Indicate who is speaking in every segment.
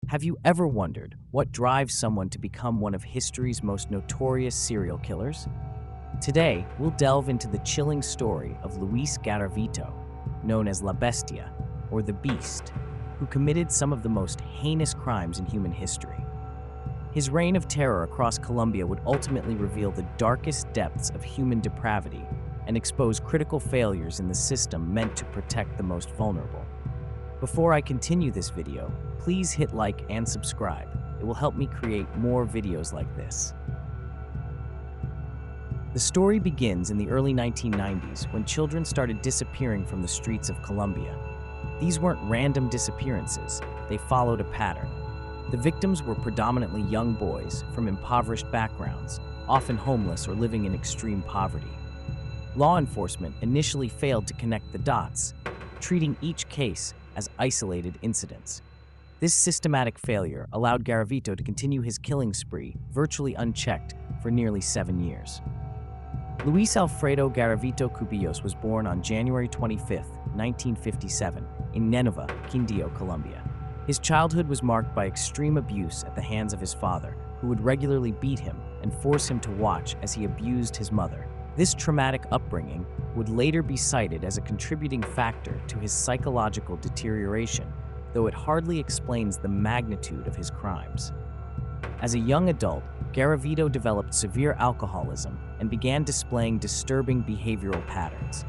Speaker 1: Have you ever wondered what drives someone to become one of history's most notorious serial killers? Today, we'll delve into the chilling story of Luis Garavito, known as La Bestia, or the Beast, who committed some of the most heinous crimes in human history. His reign of terror across Colombia would ultimately reveal the darkest depths of human depravity and expose critical failures in the system meant to protect the most vulnerable. Before I continue this video, please hit like and subscribe. It will help me create more videos like this. The story begins in the early 1990s when children started disappearing from the streets of Colombia. These weren't random disappearances, they followed a pattern. The victims were predominantly young boys from impoverished backgrounds, often homeless or living in extreme poverty. Law enforcement initially failed to connect the dots, treating each case as isolated incidents. This systematic failure allowed Garavito to continue his killing spree virtually unchecked for nearly 7 years. Luis Alfredo Garavito Cubillos was born on January 25, 1957, in Nenova, Quindío, Colombia. His childhood was marked by extreme abuse at the hands of his father, who would regularly beat him and force him to watch as he abused his mother. This traumatic upbringing would later be cited as a contributing factor to his psychological deterioration, though it hardly explains the magnitude of his crimes. As a young adult, Garavito developed severe alcoholism and began displaying disturbing behavioral patterns.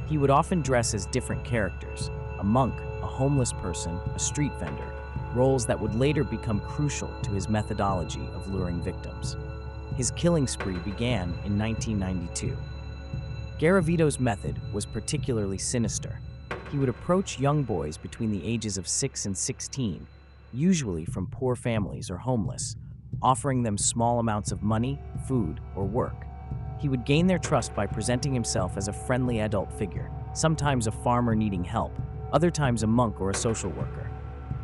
Speaker 1: He would often dress as different characters: a monk, a homeless person, a street vendor, roles that would later become crucial to his methodology of luring victims. His killing spree began in 1992. Garavito's method was particularly sinister. He would approach young boys between the ages of 6 and 16, usually from poor families or homeless, offering them small amounts of money, food, or work. He would gain their trust by presenting himself as a friendly adult figure, sometimes a farmer needing help, other times a monk or a social worker.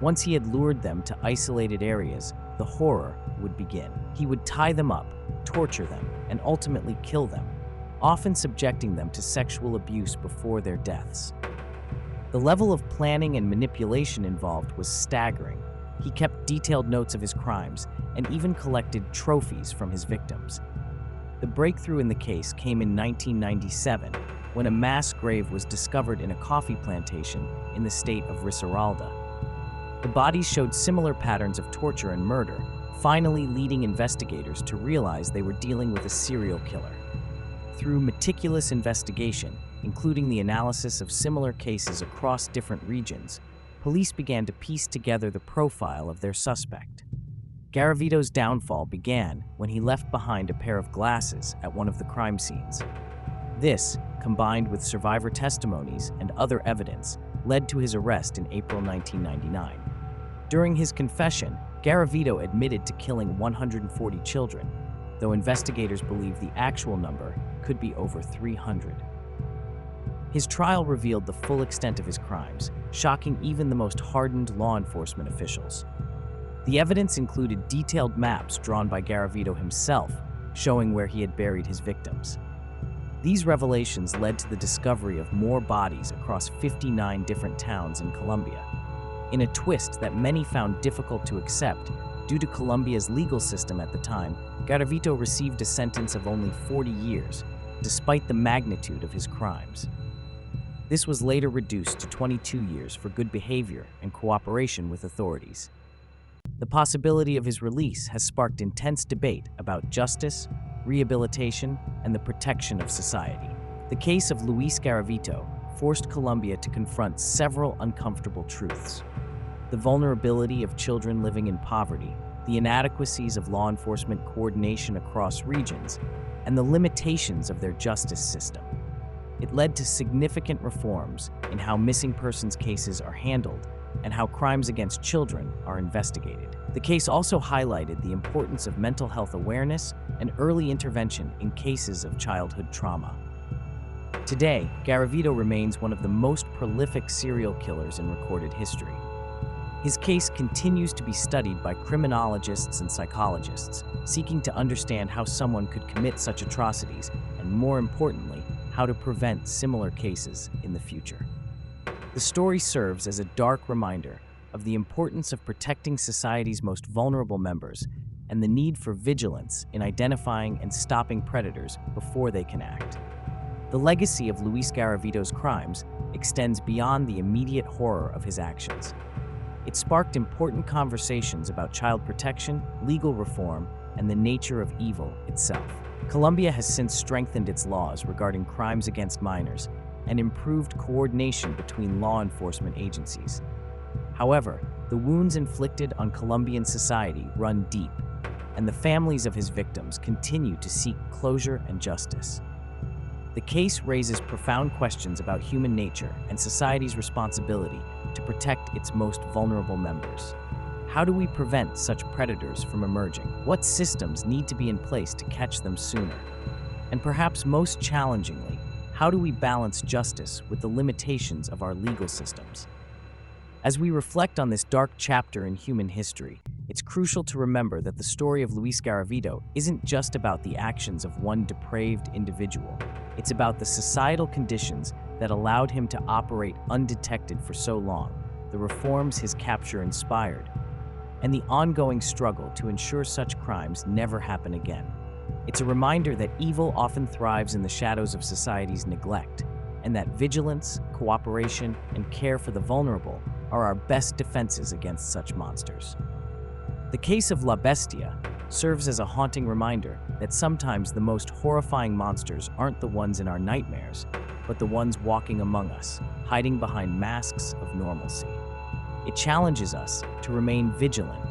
Speaker 1: Once he had lured them to isolated areas, the horror would begin. He would tie them up, torture them, and ultimately kill them, often subjecting them to sexual abuse before their deaths. The level of planning and manipulation involved was staggering. He kept detailed notes of his crimes and even collected trophies from his victims. The breakthrough in the case came in 1997 when a mass grave was discovered in a coffee plantation in the state of Risaralda. The bodies showed similar patterns of torture and murder, finally leading investigators to realize they were dealing with a serial killer. Through meticulous investigation, including the analysis of similar cases across different regions, police began to piece together the profile of their suspect. Garavito's downfall began when he left behind a pair of glasses at one of the crime scenes. This, combined with survivor testimonies and other evidence, led to his arrest in April 1999. During his confession, Garavito admitted to killing 140 children, though investigators believe the actual number could be over 300. His trial revealed the full extent of his crimes, shocking even the most hardened law enforcement officials. The evidence included detailed maps drawn by Garavito himself, showing where he had buried his victims. These revelations led to the discovery of more bodies across 59 different towns in Colombia. In a twist that many found difficult to accept, due to Colombia's legal system at the time, Garavito received a sentence of only 40 years, despite the magnitude of his crimes. This was later reduced to 22 years for good behavior and cooperation with authorities. The possibility of his release has sparked intense debate about justice, rehabilitation, and the protection of society. The case of Luis Garavito forced Colombia to confront several uncomfortable truths: the vulnerability of children living in poverty, the inadequacies of law enforcement coordination across regions, and the limitations of their justice system. It led to significant reforms in how missing persons cases are handled and how crimes against children are investigated. The case also highlighted the importance of mental health awareness and early intervention in cases of childhood trauma. Today, Garavito remains one of the most prolific serial killers in recorded history. His case continues to be studied by criminologists and psychologists, seeking to understand how someone could commit such atrocities and, more importantly, how to prevent similar cases in the future. The story serves as a dark reminder of the importance of protecting society's most vulnerable members and the need for vigilance in identifying and stopping predators before they can act. The legacy of Luis Garavito's crimes extends beyond the immediate horror of his actions. It sparked important conversations about child protection, legal reform, and the nature of evil itself. Colombia has since strengthened its laws regarding crimes against minors and improved coordination between law enforcement agencies. However, the wounds inflicted on Colombian society run deep, and the families of his victims continue to seek closure and justice. The case raises profound questions about human nature and society's responsibility to protect its most vulnerable members. How do we prevent such predators from emerging? What systems need to be in place to catch them sooner? And perhaps most challengingly, how do we balance justice with the limitations of our legal systems? As we reflect on this dark chapter in human history, it's crucial to remember that the story of Luis Garavito isn't just about the actions of one depraved individual. It's about the societal conditions that allowed him to operate undetected for so long, the reforms his capture inspired, and the ongoing struggle to ensure such crimes never happen again. It's a reminder that evil often thrives in the shadows of society's neglect, and that vigilance, cooperation, and care for the vulnerable are our best defenses against such monsters. The case of La Bestia serves as a haunting reminder that sometimes the most horrifying monsters aren't the ones in our nightmares, but the ones walking among us, hiding behind masks of normalcy. It challenges us to remain vigilant,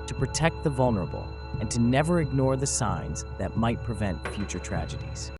Speaker 1: to protect the vulnerable, and to never ignore the signs that might prevent future tragedies.